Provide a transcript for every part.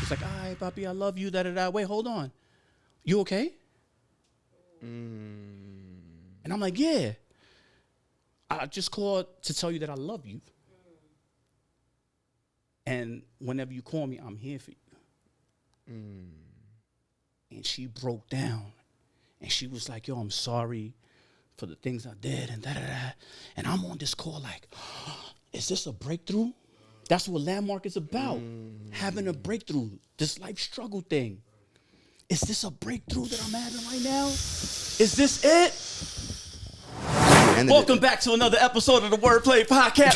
She's like, all right, papi, I love you, da-da-da. Wait, hold on. You okay? And I'm like, yeah. I just called to tell you that I love you. And whenever you call me, I'm here for you. And she broke down. And she was like, yo, I'm sorry for the things I did and da-da-da. And I'm on this call like, is this a breakthrough? That's what Landmark is about. Having a breakthrough, this life struggle thing. Is this a breakthrough that I'm having right now? Is this it? Welcome back to another episode of the Wordplay Podcast.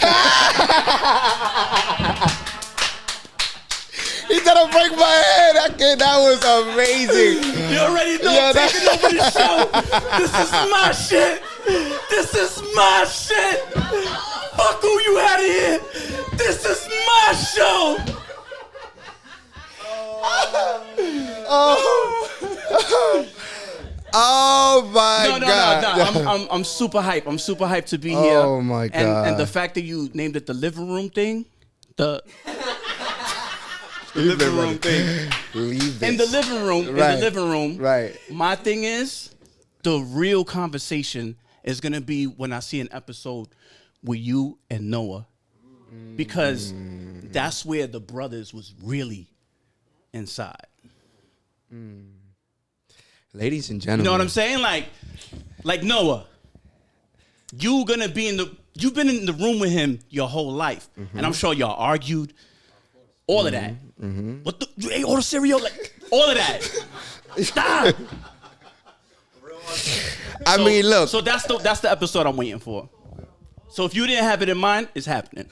He's gonna break my head. That was amazing. You already know, taking over the show. This is my shit. This is my shit. Fuck who you had here. This is my show. Oh my God. No. I'm super hyped. I'm super hyped to be here. Oh my God. And the fact that you named it the living room thing, the living room thing. Leave this. In the living room. Right. My thing is, the real conversation is gonna be when I see an episode with you and Noah, because that's where the brothers was really inside. Ladies and gentlemen. You know what I'm saying? Like Noah, you've been in the room with him your whole life. And I'm sure y'all argued. All of that. What you ate all the cereal? Like, all of that. Stop. I mean, look. So that's the episode I'm waiting for. So if you didn't have it in mind, it's happening.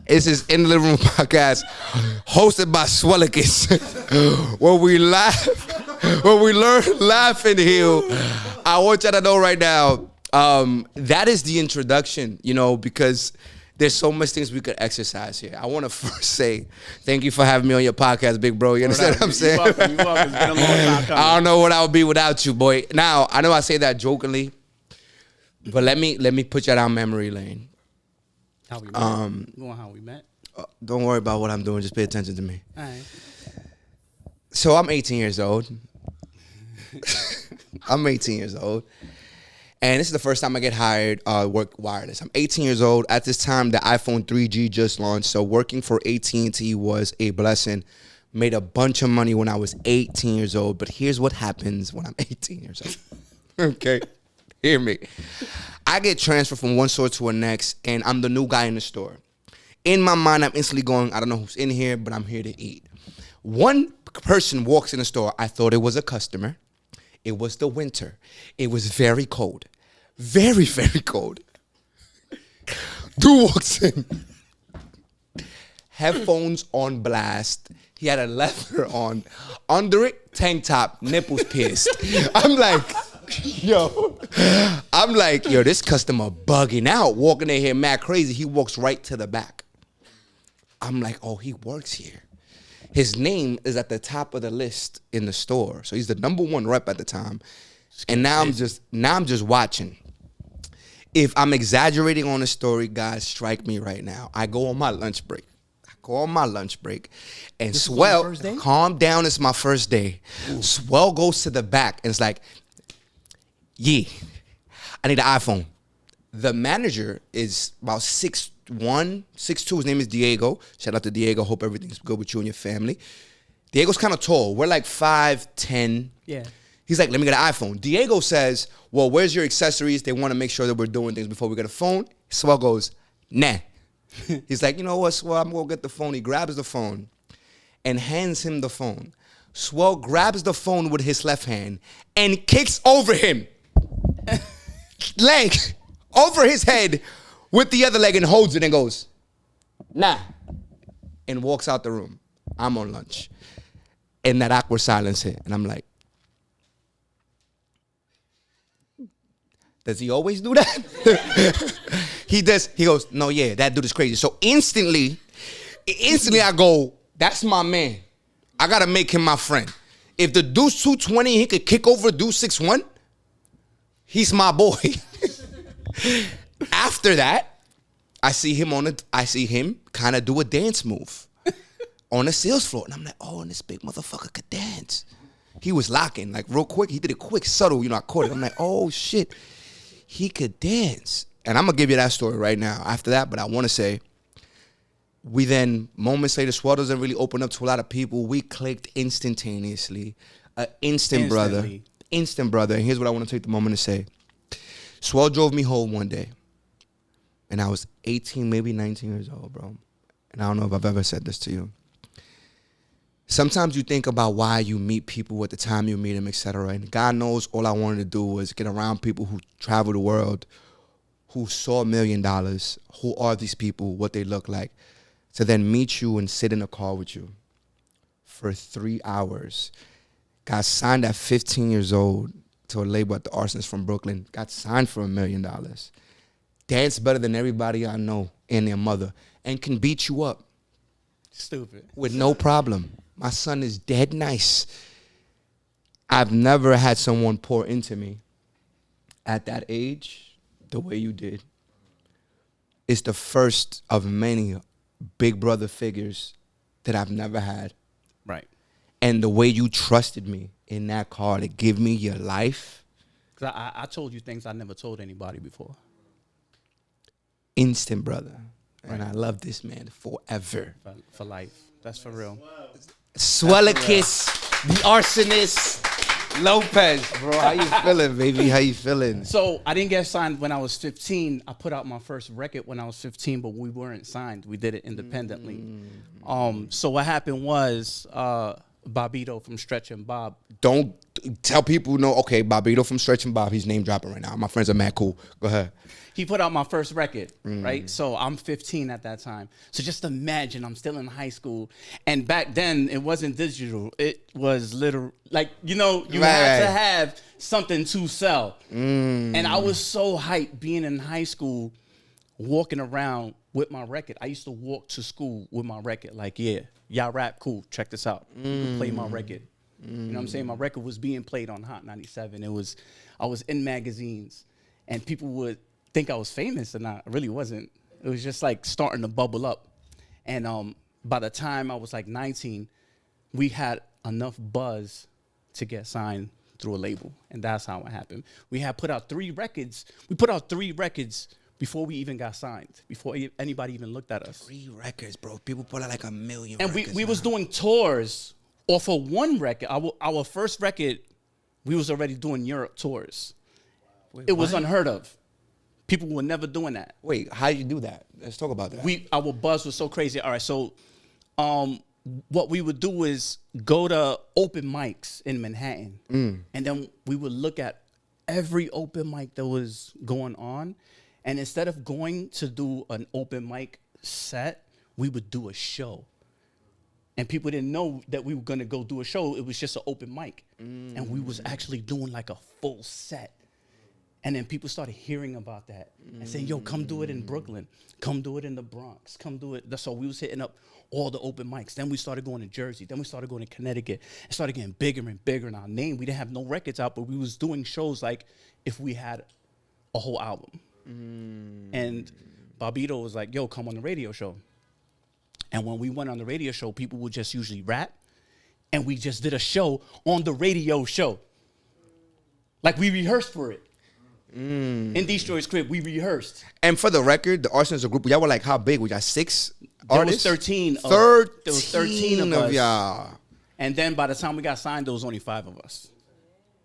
This is In the Living Room podcast, hosted by Swellicus, where we laugh, where we learn, laugh, and heal. I want y'all to know right now, that is the introduction, because there's so much things we could exercise here. I want to first say thank you for having me on your podcast, big bro. You understand what I'm saying? You're welcome. It's been a long time coming. I don't know what I would be without you, boy. Now, I know I say that jokingly, but let me put you down memory lane. How we met? You want how we met? Don't worry about what I'm doing. Just pay attention to me. All right. So I'm 18 years old. And this is the first time I get hired, work wireless. I'm 18 years old. At this time, the iPhone 3G just launched. So working for AT&T was a blessing. Made a bunch of money when I was 18 years old. But here's what happens when I'm 18 years old. Okay? Hear me. I get transferred from one store to the next, and I'm the new guy in the store. In my mind, I'm instantly going, I don't know who's in here, but I'm here to eat. One person walks in the store. I thought it was a customer. It was the winter. It was very cold. Very, very cold. Dude walks in. Headphones on blast. He had a leather on. Under it, tank top, nipples pierced. I'm like, yo, this customer bugging out. Walking in here mad crazy. He walks right to the back. I'm like, oh, he works here. His name is at the top of the list in the store. So he's the number one rep at the time. And now I'm just watching. If I'm exaggerating on the story, guys, strike me right now. I go on my lunch break. And this Swel, calm down, it's my first day. Ooh. Swel goes to the back and it's like, yeah, I need an iPhone. The manager is about 6'1", 6'2". His name is Diego. Shout out to Diego. Hope everything's good with you and your family. Diego's kind of tall. We're like 5'10". Yeah. He's like, let me get an iPhone. Diego says, well, where's your accessories? They want to make sure that we're doing things before we get a phone. Swel goes, nah. He's like, you know what, Swel, I'm going to get the phone. He grabs the phone and hands him the phone. Swel grabs the phone with his left hand and kicks over him. Leg over his head with the other leg and holds it and goes, nah, and walks out the room. I'm on lunch. And that awkward silence hit. And I'm like, does he always do that? He does. He goes, no, yeah, that dude is crazy. So instantly I go, that's my man. I got to make him my friend. If the dude's 220, he could kick over a dude 6'1", he's my boy. After that, I see him kind of do a dance move on the sales floor. And I'm like, oh, and this big motherfucker could dance. He was locking, like real quick. He did it quick, subtle. I caught it. I'm like, oh, shit. He could dance. And I'm going to give you that story right now after that. But I want to say, we then, moments later, Swel doesn't really open up to a lot of people. We clicked instantaneously. Instant brother. And here's what I want to take the moment to say. Swel drove me home one day. And I was 18, maybe 19 years old, bro. And I don't know if I've ever said this to you. Sometimes you think about why you meet people at the time you meet them, etc. And God knows all I wanted to do was get around people who travel the world, who saw $1 million, who are these people, what they look like, to then meet you and sit in a car with you for 3 hours. Got signed at 15 years old to a label at the Arsonist from Brooklyn. Got signed for $1 million. Dance better than everybody I know and their mother, and can beat you up. Stupid. With no problem. My son is dead nice. I've never had someone pour into me at that age the way you did. It's the first of many big brother figures that I've never had. Right. And the way you trusted me in that car to give me your life. Because I told you things I never told anybody before. Instant brother. And Right. I love this man forever. For life. That's for real. Swellicus, the arsonist, Lopez. Bro, how you feeling, baby? How you feeling? So I didn't get signed when I was 15. I put out my first record when I was 15, but we weren't signed. We did it independently. So what happened was Bobito from Stretch and Bob. Don't tell people, no, okay, Bobito from Stretch and Bob, he's name dropping right now. My friends are mad cool. Go ahead. He put out my first record, right? So I'm 15 at that time. So just imagine I'm still in high school. And back then, it wasn't digital. It was literal. Like, you had to have something to sell. And I was so hyped being in high school, walking around with my record. I used to walk to school with my record. Like, yeah, y'all rap, cool. Check this out. You can play my record. You know what I'm saying? My record was being played on Hot 97. I was in magazines. And people would think I was famous, and I really wasn't. It was just like starting to bubble up. And by the time I was like 19, we had enough buzz to get signed through a label, and that's how it happened. We had put out 3 records. We put out 3 records before we even got signed, before anybody even looked at us. 3 records, bro. People put out like 1 million and records. we was doing tours off of 1 record. Our first record, we was already doing Europe tours. Wait, it was what? unheard of. People were never doing that. Wait, how did you do that? Let's talk about that. Our buzz was so crazy. All right, so what we would do is go to open mics in Manhattan, and then we would look at every open mic that was going on, and instead of going to do an open mic set, we would do a show. And people didn't know that we were gonna go do a show. It was just an open mic, and we was actually doing like a full set. And then people started hearing about that and saying, yo, come do it in Brooklyn. Come do it in the Bronx. Come do it. So we was hitting up all the open mics. Then we started going to Jersey. Then we started going to Connecticut. It started getting bigger and bigger in our name. We didn't have no records out, but we was doing shows like if we had a whole album. And Bobito was like, yo, come on the radio show. And when we went on the radio show, people would just usually rap. And we just did a show on the radio show. Like we rehearsed for it. In Destroy's crib, we rehearsed. And for the record, the Arsonist group, y'all were like, how big? We got 6 There artists? was 13. There was 13 of us. y'all. And then by the time we got signed, there was only 5 of us.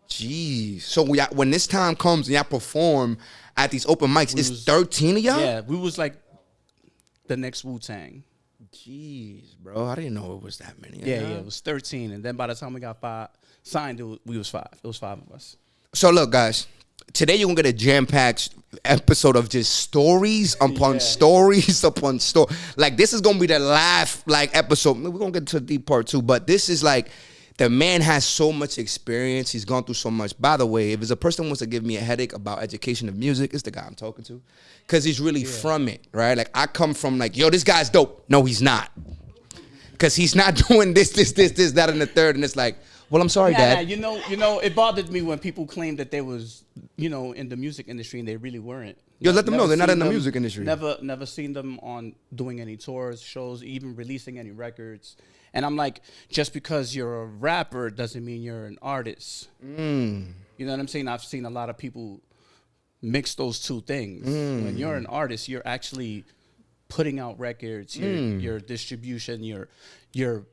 Jeez. So when this time comes and y'all perform at these open mics, it's 13 of y'all? Yeah, we was like the next Wu-Tang. Jeez, bro. I didn't know it was that many. Yeah, it was 13. And then by the time we got signed, we was 5. It was 5 of us. So look, guys. Today you're gonna get a jam-packed episode of just stories upon stories upon story. Like this is gonna be the laugh episode. We're gonna get to the deep part too, but this is like the man has so much experience. He's gone through so much. By the way, if there's a person who wants to give me a headache about education of music, it's the guy I'm talking to, because he's really from it, right? Like I come from like, yo, this guy's dope. No, he's not, because he's not doing this, that, and the third. And it's like, Well, I'm sorry, Yeah, Dad. you know, it bothered me when people claimed that they was, you know, in the music industry and they really weren't. Yo, let them know Never they're not seen in the them- music industry. Never seen them on doing any tours, shows, even releasing any records. And I'm like, just because you're a rapper doesn't mean you're an artist. You know what I'm saying? I've seen a lot of people mix those two things. When you're an artist, you're actually putting out records, your distribution, your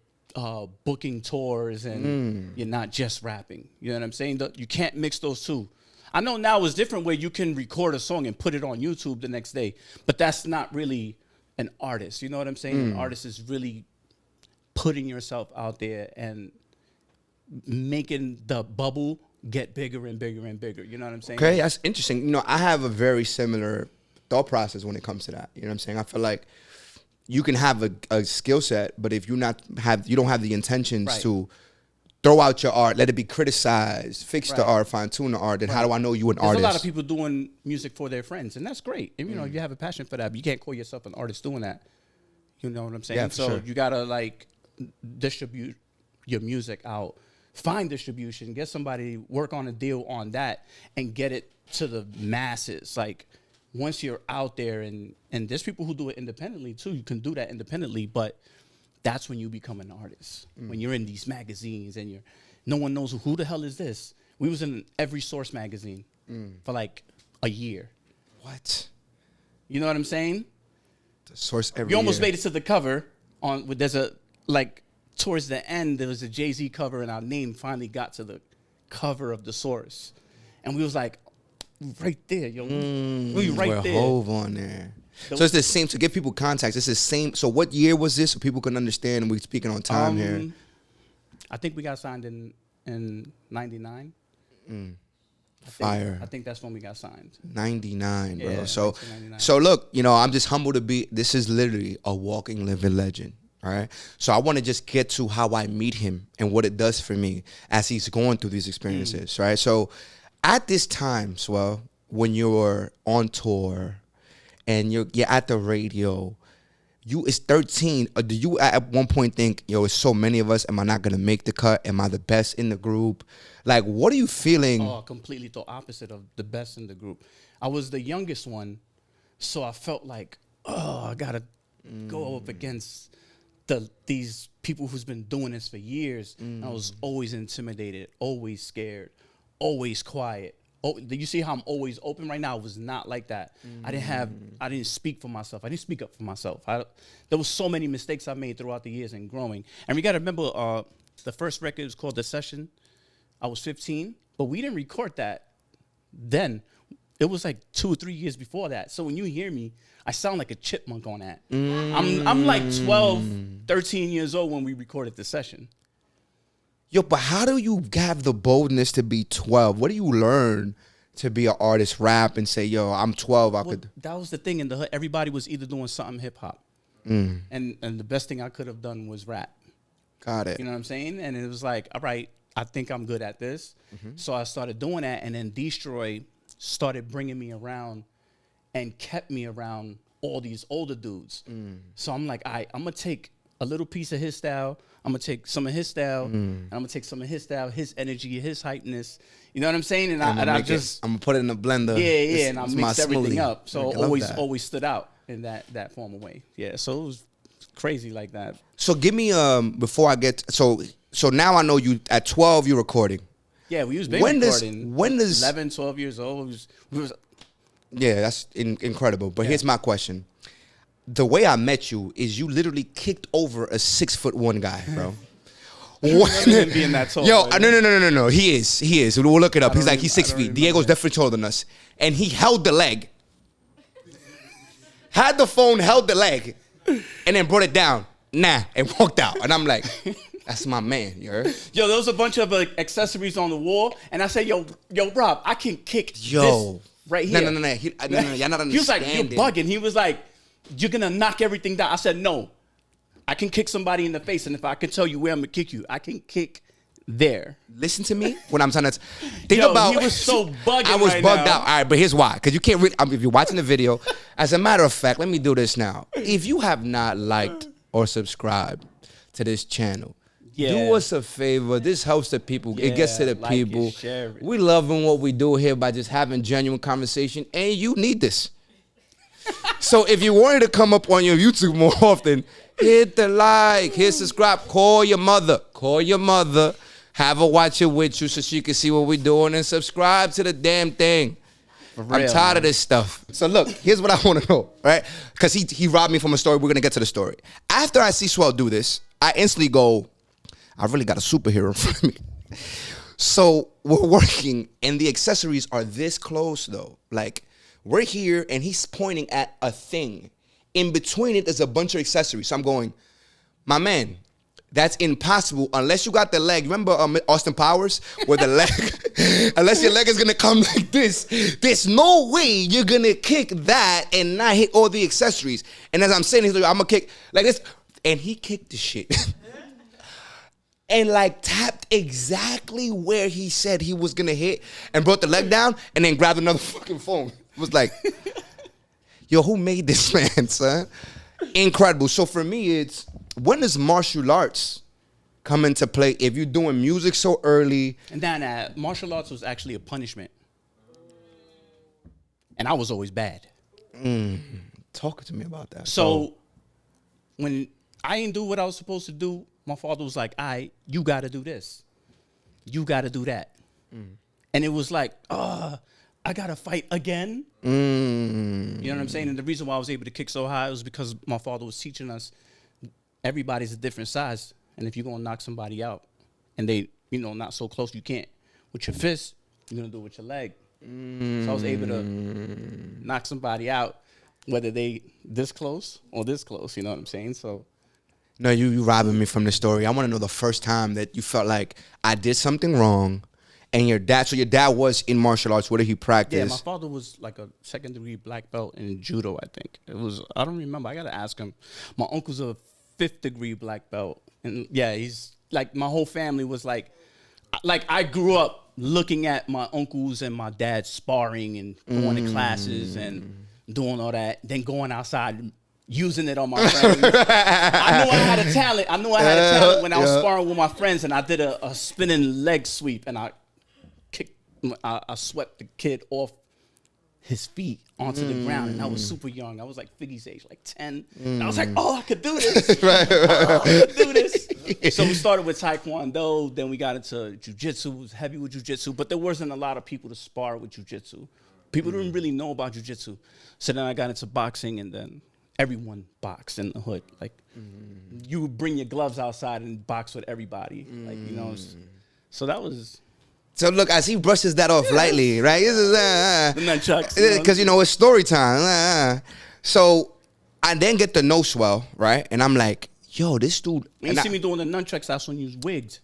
booking tours, and you're not just rapping. You know what I'm saying? You can't mix those two. I know now it's different where you can record a song and put it on YouTube the next day, but that's not really an artist. You know what I'm saying? An artist is really putting yourself out there and making the bubble get bigger and bigger and bigger. You know what I'm saying? Okay, that's interesting. You know, I have a very similar thought process when it comes to that. You know what I'm saying? I feel like you can have a skill set, but if you don't have the intentions Right. to throw out your art, let it be criticized, fix the Right. art, fine tune the art, then how do I know you an There's artist? a lot of people doing music for their friends, and that's great. And you know, you have a passion for that, but you can't call yourself an artist doing that. You know what I'm saying? Yeah, for So sure. you gotta like distribute your music out, find distribution, get somebody, work on a deal on that, and get it to the masses. Like once you're out there, and there's people who do it independently too. You can do that independently, but that's when you become an artist. When you're in these magazines and no one knows who the hell is this. We was in every Source magazine for like a year. What? You know what I'm saying? The Source every We almost year. made it to the cover there's a like towards the end there was a Jay-Z cover and our name finally got to the cover of the Source. And we was like right there, yo. We right We're there. Hove on there. So it's the same, to give people context, it's the same. So what year was this so people can understand, and we're speaking on time here? I think we got signed in 99. Fire. I think that's when we got signed. 99, bro. Yeah, So 1999. so look, you know, I'm just humbled to be, this is literally a walking, living legend. All right. So I want to just get to how I meet him and what it does for me as he's going through these experiences. Right. So at this time, Swell, when you're on tour and you're at the radio, you is 13. Or do you at one point think, yo, it's so many of us, am I not gonna make the cut? Am I the best in the group? Like, what are you feeling? Oh, completely the opposite of the best in the group. I was the youngest one, so I felt like, oh, I gotta go up against these people who's been doing this for years. And I was always intimidated, always scared, always quiet. Oh, do you see how I'm always open right now? I was not like that. I didn't speak for myself. I didn't speak up for myself. There was so many mistakes I made throughout the years and growing. And we got to remember, the first record was called The Session. I was 15, but we didn't record that then. It was like 2 or 3 years before that. So when you hear me, I sound like a chipmunk on that. I'm like 12, 13 years old when we recorded The Session. Yo, but how do you have the boldness to be 12? What do you learn to be an artist, rap, and say, yo, I'm 12, I could... That was the thing in the hood. Everybody was either doing something hip hop. And the best thing I could have done was rap. Got it. You know what I'm saying? And it was like, all right, I think I'm good at this. So I started doing that, and then Destroy started bringing me around and kept me around all these older dudes. So I'm like, I'm going to take a little piece of his style. I'm going to take some of his style. And I'm going to take some of his style, his energy, his hypeness. You know what I'm saying? And I I'm just... gonna put it in a blender. Yeah, and I It's my mixed everything smoothie. up. So I love that. always stood out in that form of way. Yeah, so it was crazy like that. So give me before I get so now I know you at 12 you're recording. Yeah, we was big When does- recording. when does- 11, 12 years old. We was Yeah, that's incredible. But here's my question: the way I met you is you literally kicked over a 6'1" guy, bro. remember him being that tall, Yo, right? no. He is. We'll look it up. He's like, he's I 6 don't feet. remember Diego's that. definitely taller than us. And he held the leg. Had the phone, held the leg, and then brought it down. Nah, and walked out. And I'm like, that's my man, you heard? Yo, there was a bunch of accessories on the wall, and I said, yo, Rob, I can kick Yo. this right here. No. No, you're not understanding. He was like, you're bugging. He was like, you're gonna knock everything down. I said, no, I can kick somebody in the face, and if I can tell you where I'm gonna kick you, I can kick there. Listen to me when I'm trying to think Yo, about. he was so bugging I was right bugged now. out. All right, but here's why. Because you can't really. If you're watching the video, as a matter of fact, let me do this now. If you have not liked or subscribed to this channel, Do us a favor. This helps the people. It gets to the like it, people. share it. We loving what we do here by just having genuine conversation, and you need this. So if you wanted to come up on your YouTube more often, hit the like, hit subscribe, call your mother. Have her watch it with you so she can see what we're doing, and subscribe to the damn thing. I'm tired of this stuff. So look, here's what I want to know, right? Because he robbed me from a story. We're going to get to the story. After I see Swel do this, I instantly go, I really got a superhero in front of me. So we're working, and the accessories are this close, though. Like, we're here, and he's pointing at a thing. In between it, there's a bunch of accessories. So I'm going, my man, that's impossible unless you got the leg. Remember Austin Powers? Where the leg, unless your leg is going to come like this, there's no way you're going to kick that and not hit all the accessories. And as I'm saying, he's like, I'm going to kick like this. And he kicked the shit. And like tapped exactly where he said he was going to hit and brought the leg down and then grabbed another fucking phone. It was like, yo, who made this, man, son? Incredible. So for me, it's, when does martial arts come into play if you're doing music so early? And then martial arts was actually a punishment. And I was always bad. Talk to me about that. So when I didn't do what I was supposed to do, my father was like, all right, you got to do this. You got to do that. And it was like, I got to fight again. You know what I'm saying? And the reason why I was able to kick so high was because my father was teaching us everybody's a different size. And if you're going to knock somebody out and they, not so close, you can't. With your fist, you're going to do it with your leg. So I was able to knock somebody out, whether they this close or this close, you know what I'm saying? So. No, you robbing me from the story. I want to know the first time that you felt like I did something wrong, and your dad was in martial arts. What did he practice? Yeah, my father was like a second-degree black belt in judo, I think. I don't remember. I got to ask him. My uncle's a fifth-degree black belt. And yeah, he's like, my whole family was like I grew up looking at my uncles and my dad sparring and going to classes and doing all that, then going outside and using it on my friends. I knew I had a talent. When I was sparring with my friends, and I did a spinning leg sweep, and I swept the kid off his feet onto the ground, and I was super young. I was like Figgy's age, like 10. And I was like, I could do this. I could do this. So we started with Taekwondo, then we got into Jiu-Jitsu, was heavy with Jiu-Jitsu, but there wasn't a lot of people to spar with Jiu-Jitsu. People didn't really know about Jiu-Jitsu. So then I got into boxing, and then everyone boxed in the hood. Like, you would bring your gloves outside and box with everybody. Like, so that was... So look, as he brushes that off lightly, right? The nunchucks. Because, it's story time. So I then get to know Swel, right? And I'm like, yo, this dude... When you see me doing the nunchucks, that's when you was wigged.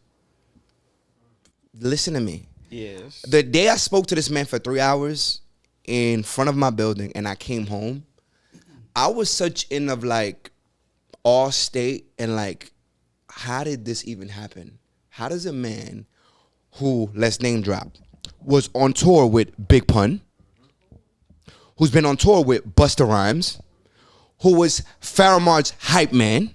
Listen to me. Yes. The day I spoke to this man for 3 hours in front of my building and I came home, I was such in of like awe state and like, how did this even happen? How does a man who, let's name drop, was on tour with Big Pun, who's been on tour with Busta Rhymes, who was Faramar's hype man,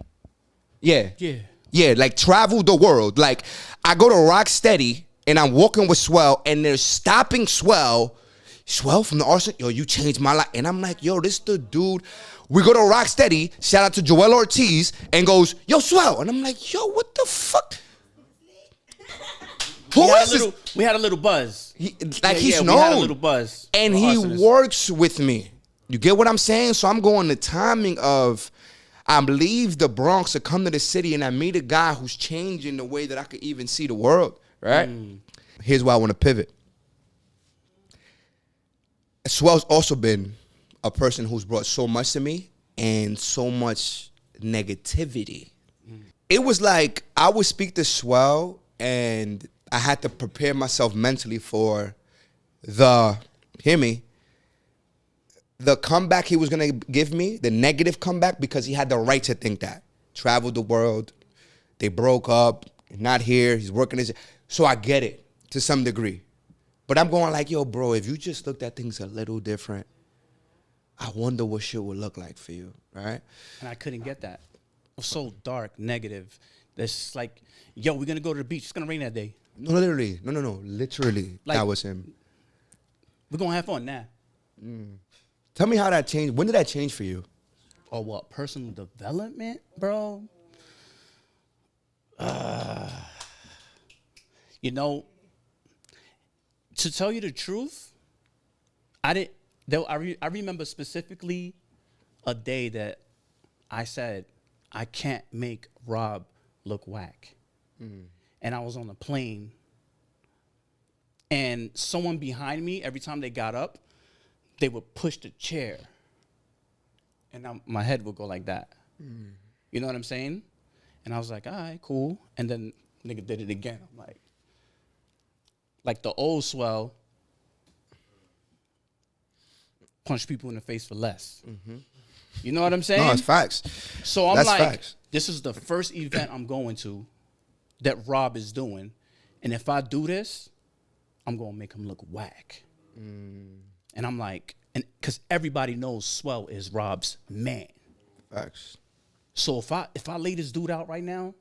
like traveled the world. Like, I go to Rocksteady and I'm walking with Swel and they're stopping Swel from the Arsenal, yo, you changed my life. And I'm like, yo, this the dude. We go to Rocksteady, shout out to Joel Ortiz, and goes, yo, Swel. And I'm like, yo, what the fuck? Who is this? We had a little buzz. He's known. We had a little buzz. And he works with me. You get what I'm saying? So I'm going the timing of, I leave the Bronx to come to the city and I meet a guy who's changing the way that I could even see the world, right? Here's why I want to pivot. Swel's also been a person who's brought so much to me and so much negativity. It was like I would speak to Swel and I had to prepare myself mentally for the comeback he was going to give me, the negative comeback, because he had the right to think that. Traveled the world, they broke up, not here, he's working his... So I get it to some degree. But I'm going like, yo, bro, if you just looked at things a little different, I wonder what shit would look like for you, right? And I couldn't get that. It was so dark, negative. That's like, yo, we're gonna go to the beach. It's gonna rain that day. No, literally. No. Literally, Like- that was him. We're gonna have fun now. Tell me how that changed. When did that change for you? Or what? Personal development, bro. You know, to tell you the truth, I remember specifically a day that I said, I can't make Rob look whack. And I was on a plane, and someone behind me, every time they got up, they would push the chair. And my head would go like that. You know what I'm saying? And I was like, all right, cool. And then nigga did it again. I'm like the old Swel punch people in the face for less. You know what I'm saying? No, it's facts. So I'm That's like, facts. this is the first event I'm going to that Rob is doing. And if I do this, I'm going to make him look whack. And I'm like, and because everybody knows Swel is Rob's man. Facts. So if I lay this dude out right now,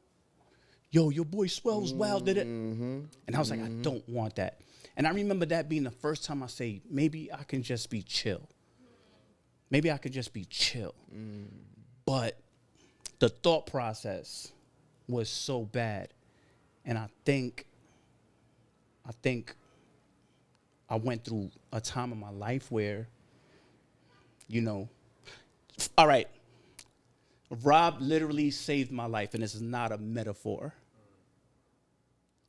yo, your boy Swel's wild, did it? And I was like, I don't want that. And I remember that being the first time I say, maybe I can just be chill. Maybe I could just be chill. But the thought process was so bad. And I think I went through a time in my life where, you know, all right, Rob literally saved my life, and this is not a metaphor.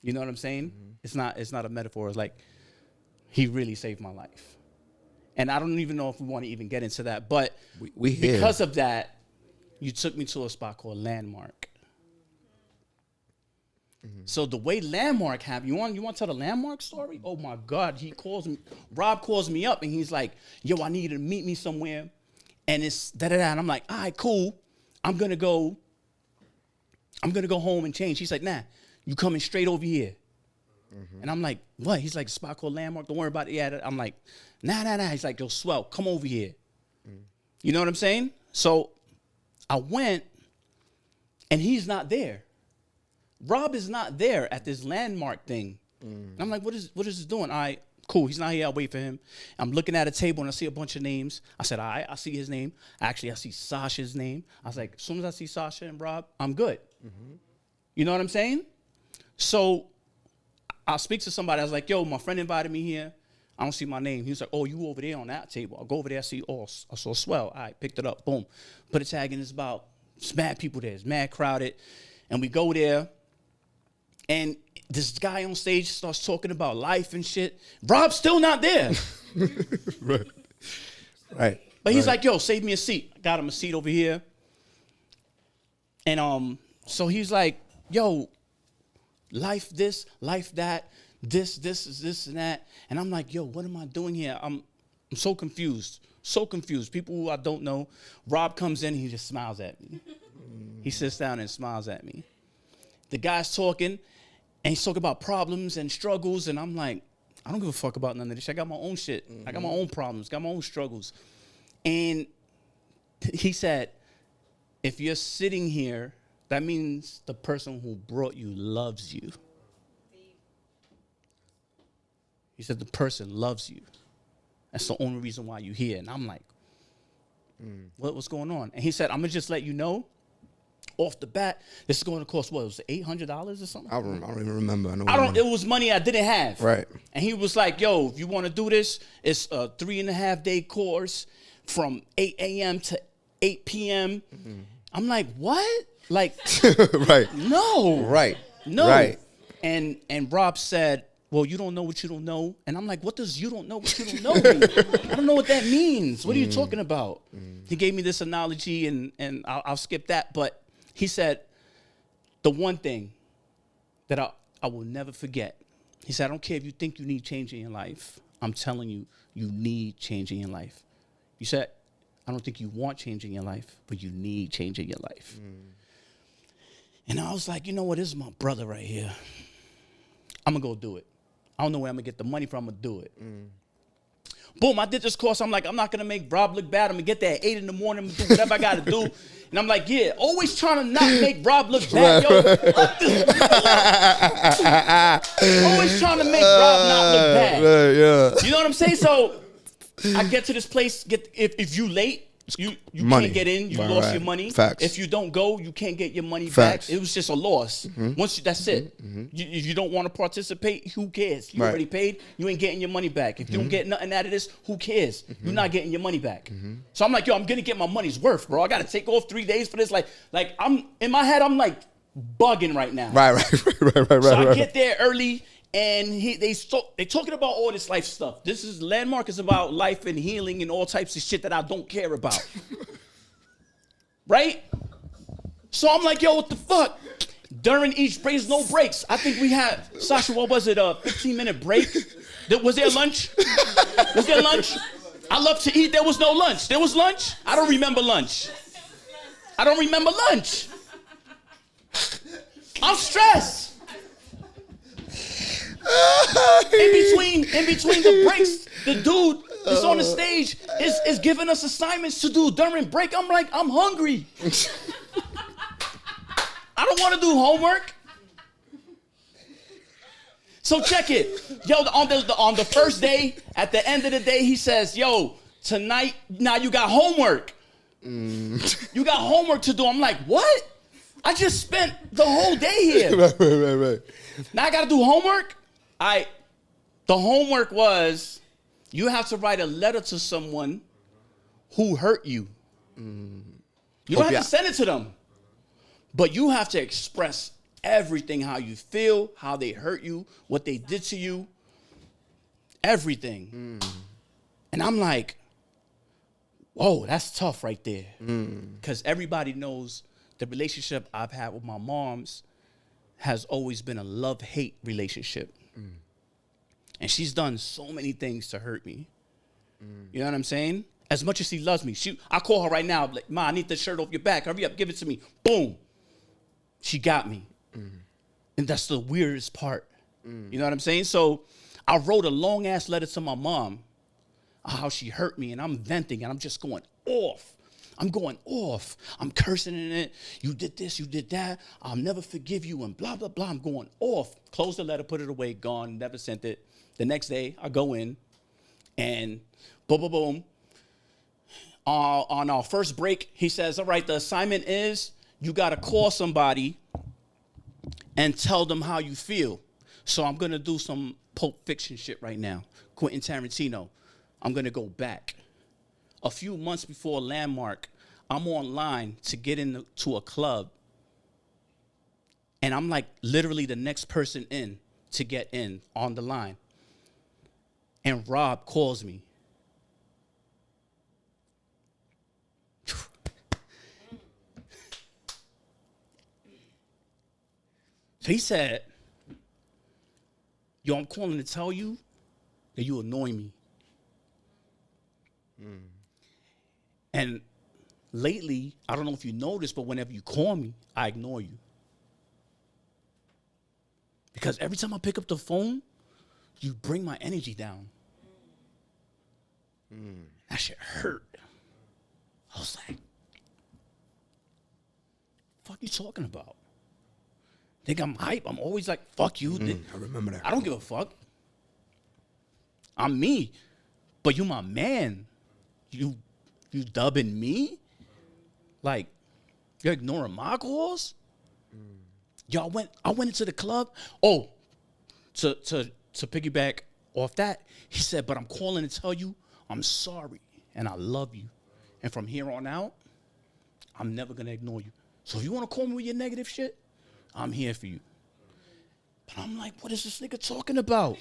You know what I'm saying? It's not a metaphor. It's like he really saved my life. And I don't even know if we want to even get into that, but We here. because of that, you took me to a spot called Landmark. So the way Landmark happened, you want to tell the Landmark story? Oh my God, Rob calls me up and he's like, yo, I need you to meet me somewhere. And it's da-da-da. And I'm like, all right, cool. I'm gonna go home and change. He's like, nah, you coming straight over here. And I'm like, what? He's like, a spot called Landmark, don't worry about it. Yeah, I'm like, nah. He's like, yo, Swel, come over here. You know what I'm saying? So I went, and he's not there. Rob is not there at this Landmark thing. And I'm like, what is this doing? All right, cool. He's not here. I'll wait for him. I'm looking at a table, and I see a bunch of names. I said, all right, I see his name. Actually, I see Sasha's name. I was like, as soon as I see Sasha and Rob, I'm good. You know what I'm saying? So I'll speak to somebody. I was like, yo, my friend invited me here. I don't see my name. He was like, oh, you over there on that table. I'll go over there. I saw Swel. All right, picked it up. Boom. Put a tag in. It's mad people there. It's mad crowded. And we go there. And this guy on stage starts talking about life and shit. Rob's still not there. Right. But he's like, yo, save me a seat. I got him a seat over here. And so he's like, yo, life this, life that, this and that. And I'm like, yo, what am I doing here? I'm so confused. So confused. People who I don't know. Rob comes in, he just smiles at me. He sits down and smiles at me. The guy's talking, and he's talking about problems and struggles, and I'm like, I don't give a fuck about none of this. I got my own shit. I got my own problems, got my own struggles. And he said, if you're sitting here, that means the person who brought you loves you. He said the person loves you. That's the only reason why you're here. And I'm like, what's going on? And he said, I'm going to just let you know, off the bat, this is going to cost, what, it was $800 or something? I don't even remember. It was money I didn't have. Right. And he was like, yo, if you want to do this, it's a 3.5-day course from 8 a.m. to 8 p.m. I'm like, what? Like, Right. no. Right. No. Right. And Rob said, well, you don't know what you don't know. And I'm like, what does you don't know what you don't know mean? I don't know what that means. What are you talking about? He gave me this analogy, and I'll skip that. But he said, the one thing that I will never forget, he said, I don't care if you think you need change in your life. I'm telling you, you need change in your life. You said, I don't think you want change in your life, but you need change in your life. And I was like, you know what? This is my brother right here. I'm going to go do it. I don't know where I'm going to get the money from. I'm going to do it. Boom, I did this course. I'm like, I'm not going to make Rob look bad. I'm going to get there at 8 in the morning. I'm going to do whatever I got to do. And I'm like, yeah, always trying to not make Rob look bad. Yo, always trying to make Rob not look bad. Right, yeah. You know what I'm saying? So I get to this place. If you late, you can't get in. You lost your money. Facts. If you don't go, you can't get your money Facts. back. It was just a loss. That's it. If you don't want to participate, who cares? You already paid. You ain't getting your money back. If you don't get nothing out of this, who cares? You're not getting your money back. So I'm like, yo, I'm gonna get my money's worth, bro. I gotta take off 3 days for this. Like I'm in my head, I'm like bugging right now. Right. So I get there early. And they talking about all this life stuff. This is Landmark is about life and healing and all types of shit that I don't care about. Right? So I'm like, yo, what the fuck? During each break, no breaks. I think we had, Sasha, what was it, a 15-minute break? Was there lunch? Was there lunch? I love to eat. There was no lunch. There was lunch? I don't remember lunch. I don't remember lunch. I'm stressed. In between the breaks, the dude that's on the stage is giving us assignments to do during break. I'm like, I'm hungry. I don't want to do homework. So check it. Yo, on the first day, at the end of the day, he says, yo, tonight, now you got homework. You got homework to do. I'm like, what? I just spent the whole day here. Right. Now I got to do homework? The homework was you have to write a letter to someone who hurt you. You don't have to send it to them, but you have to express everything, how you feel, how they hurt you, what they did to you, everything. And I'm like, whoa, that's tough right there. Because everybody knows the relationship I've had with my moms has always been a love-hate relationship. And she's done so many things to hurt me. You know what I'm saying? As much as she loves me. I call her right now, like, Ma, I need the shirt off your back. Hurry up, give it to me. Boom. She got me. And that's the weirdest part. You know what I'm saying? So I wrote a long-ass letter to my mom, how she hurt me, and I'm venting, and I'm just going off. I'm cursing in it. You did this, you did that. I'll never forgive you, and blah, blah, blah. I'm going off. Closed the letter, put it away, gone, never sent it. The next day, I go in, and boom, boom, boom. On our first break, he says, all right, the assignment is you got to call somebody and tell them how you feel. So I'm going to do some Pulp Fiction shit right now. Quentin Tarantino. I'm going to go back. A few months before Landmark, I'm online to get into a club. And I'm like literally the next person in to get in on the line. And Rob calls me. So he said, yo, I'm calling to tell you that you annoy me. And lately, I don't know if you noticed, but whenever you call me, I ignore you. Because every time I pick up the phone, you bring my energy down. That shit hurt. I was like, fuck you talking about? Think I'm hype? I'm always like, fuck you. I remember that. I don't give a fuck. I'm me. But you my man. You dubbing me? Like, you're ignoring my calls? Yo, I went into the club. Oh, to piggyback off that, he said, but I'm calling to tell you I'm sorry and I love you. And from here on out, I'm never going to ignore you. So if you want to call me with your negative shit, I'm here for you. But I'm like, what is this nigga talking about?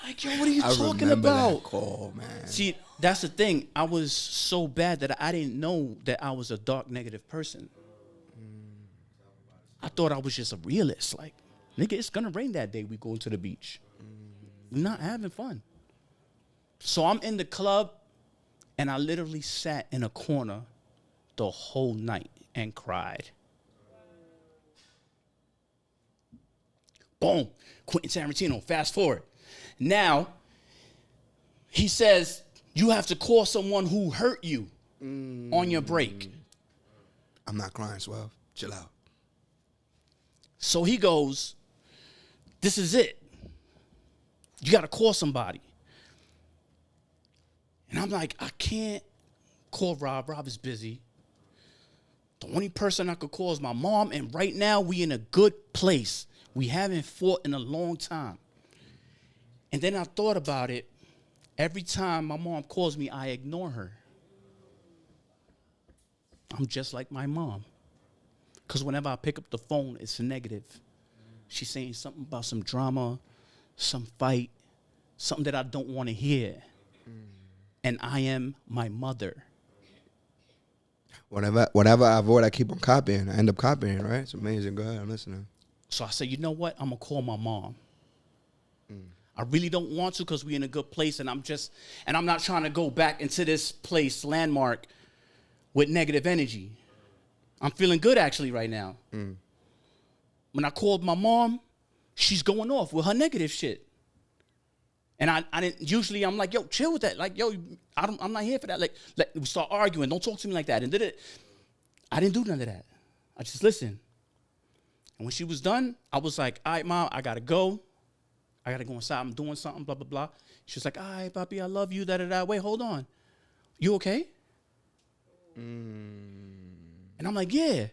Like, yo, what are you talking about? That call, man. See, that's the thing. I was so bad that I didn't know that I was a dark, negative person. I thought I was just a realist. Like, nigga, it's gonna rain that day we go to the beach. We're not having fun. So I'm in the club, and I literally sat in a corner the whole night and cried. Boom. Quentin Tarantino, fast forward. Now, He says, you have to call someone who hurt you on your break. I'm not crying, Swel. Chill out. So he goes, this is it. You got to call somebody. And I'm like, I can't call Rob. Rob is busy. The only person I could call is my mom. And right now, we in a good place. We haven't fought in a long time. And then I thought about it. Every time my mom calls me, I ignore her. I'm just like my mom. Because whenever I pick up the phone, it's negative. She's saying something about some drama, some fight, something that I don't want to hear. And I am my mother. Whenever I avoid, I keep on copying. I end up copying, right? It's amazing. Go ahead, I'm listening. So I said, you know what? I'm going to call my mom. I really don't want to because we're in a good place, and I'm not trying to go back into this place, landmark, with negative energy. I'm feeling good actually right now. When I called my mom, she's going off with her negative shit. And I didn't, usually I'm like, yo, chill with that. Like, yo, I'm not here for that. Like, we start arguing. Don't talk to me like that. And I didn't do none of that. I just listened. And when she was done, I was like, all right, Mom, I got to go. I got to go inside. I'm doing something, blah, blah, blah. She was like, all right, Papi, I love you, da-da-da. Wait, hold on. You okay? And I'm like, yeah.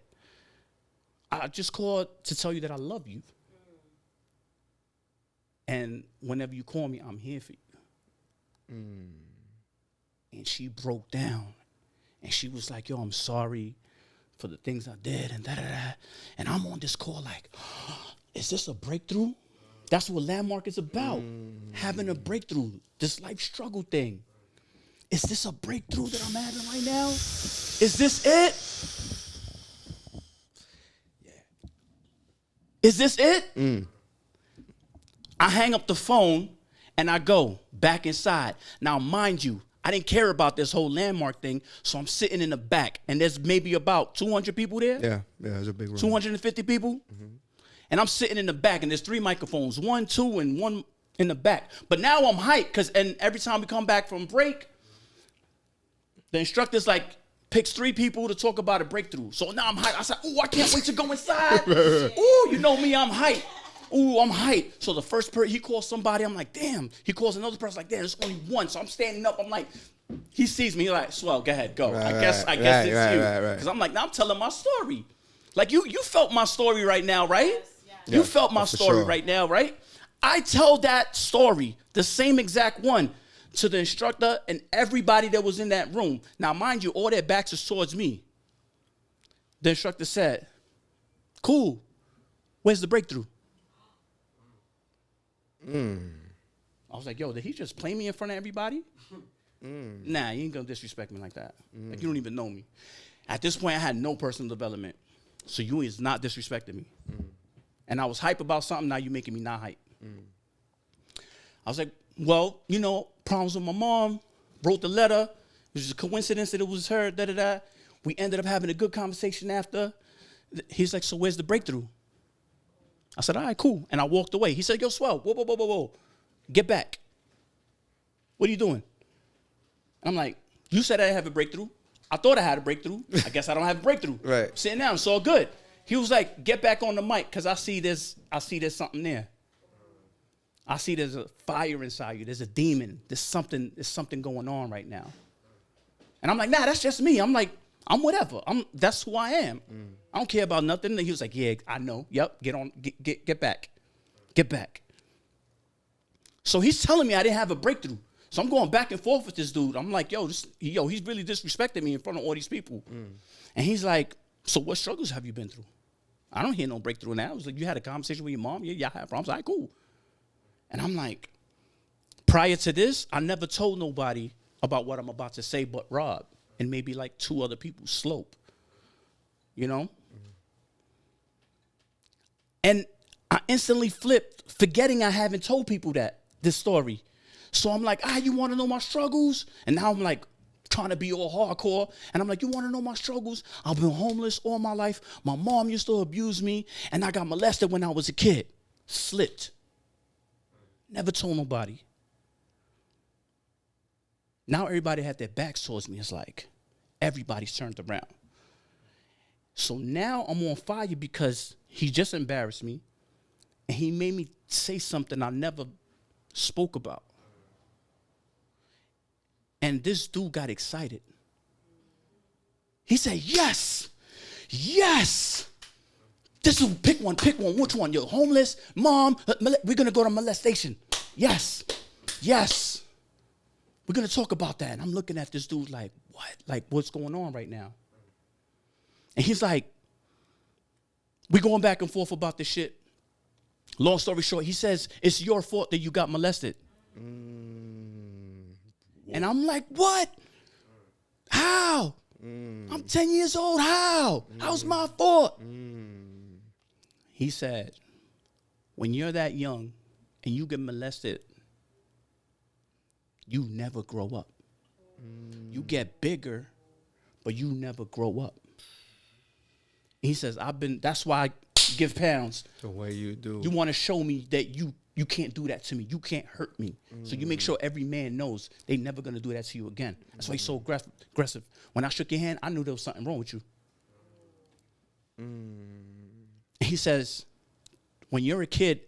I just called to tell you that I love you. And whenever you call me, I'm here for you. And she broke down. And she was like, yo, I'm sorry for the things I did and da-da-da. And I'm on this call like, is this a breakthrough? That's what Landmark is about. Having a breakthrough, this life struggle thing. Is this a breakthrough that I'm having right now? Is this it? Yeah. Is this it? I hang up the phone and I go back inside. Now, mind you, I didn't care about this whole Landmark thing, so I'm sitting in the back, and there's maybe about 200 people there. Yeah, there's a big room. 250 people. And I'm sitting in the back, and there's 3 microphones, 1, 2, and 1 in the back. But now I'm hyped, and every time we come back from break, the instructor's like, picks 3 people to talk about a breakthrough. So now I'm hyped. I said, ooh, I can't wait to go inside. Ooh, you know me, I'm hyped. Ooh, I'm hyped. So the first person, he calls somebody, I'm like, damn. He calls another person, like, damn, there's only one. So I'm standing up, I'm like, he sees me, he's like, Swel, go ahead, go. I guess it's you. Because I'm like, now I'm telling my story. Like, you felt my story right now, right? Yes. Yeah. You felt my story right now, right? I tell that story, the same exact one, to the instructor and everybody that was in that room. Now, mind you, all their backs is towards me. The instructor said, cool, where's the breakthrough? I was like, yo, did he just play me in front of everybody? Nah, you ain't gonna disrespect me like that. Like, you don't even know me. At this point, I had no personal development. So you is not disrespecting me. And I was hype about something, now you making me not hype. I was like, well, you know, problems with my mom, wrote the letter. It was just a coincidence that it was her, da-da-da. We ended up having a good conversation after. He's like, so where's the breakthrough? I said, all right, cool. And I walked away. He said, yo, Swel, whoa. Get back. What are you doing? I'm like, you said I didn't have a breakthrough. I thought I had a breakthrough. I guess I don't have a breakthrough. Right. Sitting down, it's all good. He was like, get back on the mic, because I see there's something there. I see there's a fire inside you. There's a demon. There's something going on right now. And I'm like, nah, that's just me. I'm like, I'm whatever. That's who I am. I don't care about nothing. And he was like, yeah, I know. Yep, get back. Get back. So he's telling me I didn't have a breakthrough. So I'm going back and forth with this dude. I'm like, he's really disrespecting me in front of all these people. And he's like, so what struggles have you been through? I don't hear no breakthrough now. I was like, you had a conversation with your mom? Yeah, I have problems. All right, cool. And I'm like, prior to this, I never told nobody about what I'm about to say but Rob and maybe like 2 other people, Slope. You know? And I instantly flipped, forgetting I haven't told people this story. So I'm like, you want to know my struggles? And now I'm like trying to be all hardcore. And I'm like, you want to know my struggles? I've been homeless all my life. My mom used to abuse me. And I got molested when I was a kid. Slipped. Never told nobody. Now everybody had their backs towards me. It's like everybody's turned around. So now I'm on fire because he just embarrassed me and he made me say something I never spoke about. And this dude got excited. He said, yes, yes. This is, pick one. Which one? You're homeless, mom, we're going to go to molestation. Yes, yes. We're going to talk about that. And I'm looking at this dude like, what? Like, what's going on right now? And he's like, we're going back and forth about this shit. Long story short, he says, it's your fault that you got molested. And I'm like, what? How? I'm 10 years old. How? How's my fault? He said, when you're that young and you get molested, you never grow up. You get bigger, but you never grow up. He says, that's why I give pounds. The way you do. You want to show me that you can't do that to me. You can't hurt me. So you make sure every man knows they never going to do that to you again. That's why he's so aggressive. When I shook your hand, I knew there was something wrong with you. He says, when you're a kid,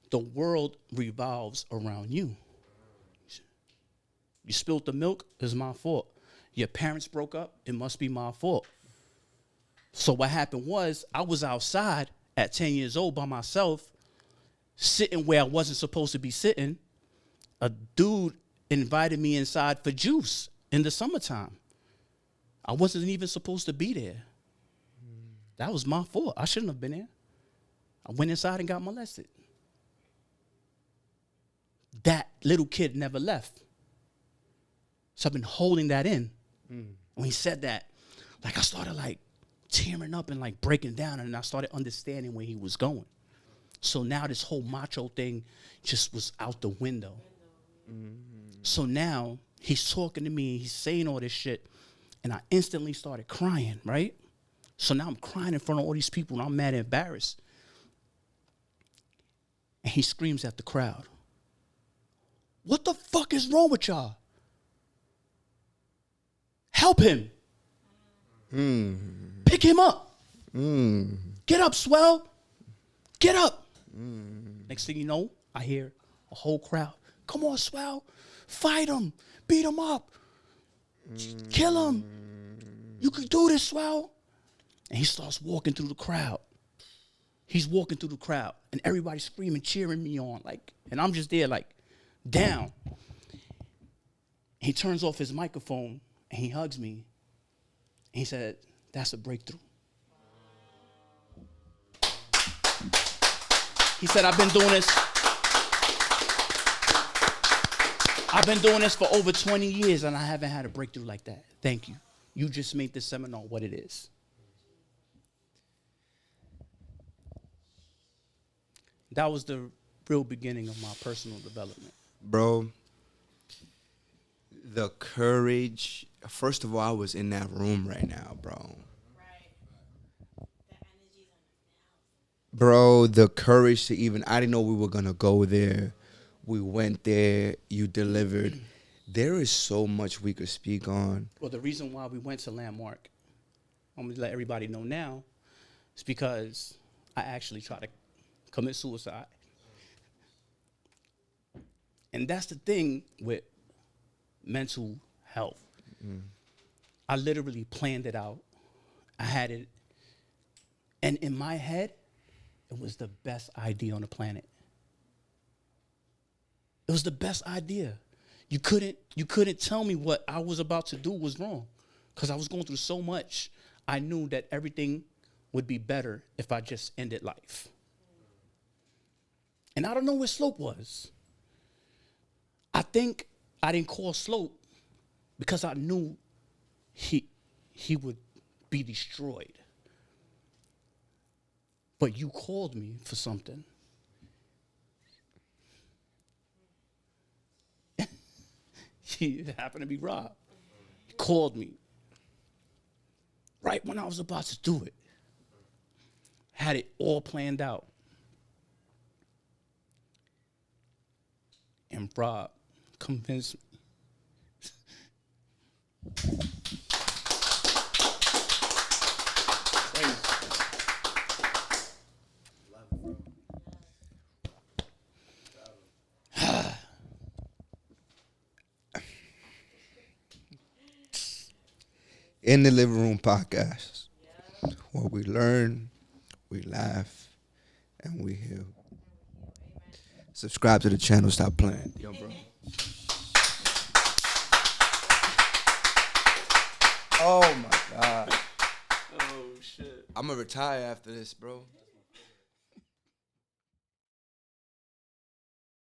the world revolves around you. You spilled the milk, it's my fault. Your parents broke up, it must be my fault. So what happened was, I was outside at 10 years old by myself, sitting where I wasn't supposed to be sitting. A dude invited me inside for juice in the summertime. I wasn't even supposed to be there. That was my fault. I shouldn't have been there. I went inside and got molested. That little kid never left. So I've been holding that in. When he said that, like I started like tearing up and like breaking down, and I started understanding where he was going. So now this whole macho thing just was out the window. So now he's talking to me, he's saying all this shit, and I instantly started crying, right? So now I'm crying in front of all these people, and I'm mad and embarrassed. And he screams at the crowd, what the fuck is wrong with y'all? Help him. Pick him up. Get up, Swel. Get up. Next thing you know, I hear a whole crowd. Come on, Swel. Fight him. Beat him up. Kill him. You can do this, Swel. And he starts walking through the crowd. He's walking through the crowd. And everybody's screaming, cheering me on. Like, and I'm just there like, down. He turns off his microphone and he hugs me. And he said, that's a breakthrough. He said, I've been doing this for over 20 years and I haven't had a breakthrough like that. Thank you. You just made this seminar what it is. That was the real beginning of my personal development. Bro, the courage. First of all, I was in that room right now, bro. Bro, the courage to even, I didn't know we were going to go there. We went there. You delivered. There is so much we could speak on. Well, the reason why we went to Landmark, I'm going to let everybody know now, is because I actually tried to commit suicide. And that's the thing with mental health. I literally planned it out. I had it. And in my head, it was the best idea on the planet. It was the best idea. You couldn't tell me what I was about to do was wrong, because I was going through so much. I knew that everything would be better if I just ended life. And I don't know where Slope was. I think I didn't call Slope because I knew he would be destroyed. But you called me for something. He happened to be Rob. He called me right when I was about to do it. Had it all planned out. And Rob convinced me In the Living Room Podcast, where we learn, we laugh, and we heal. Subscribe to the channel. Stop playing. Yo, bro. Oh, my God. Oh, shit. I'm going to retire after this, bro.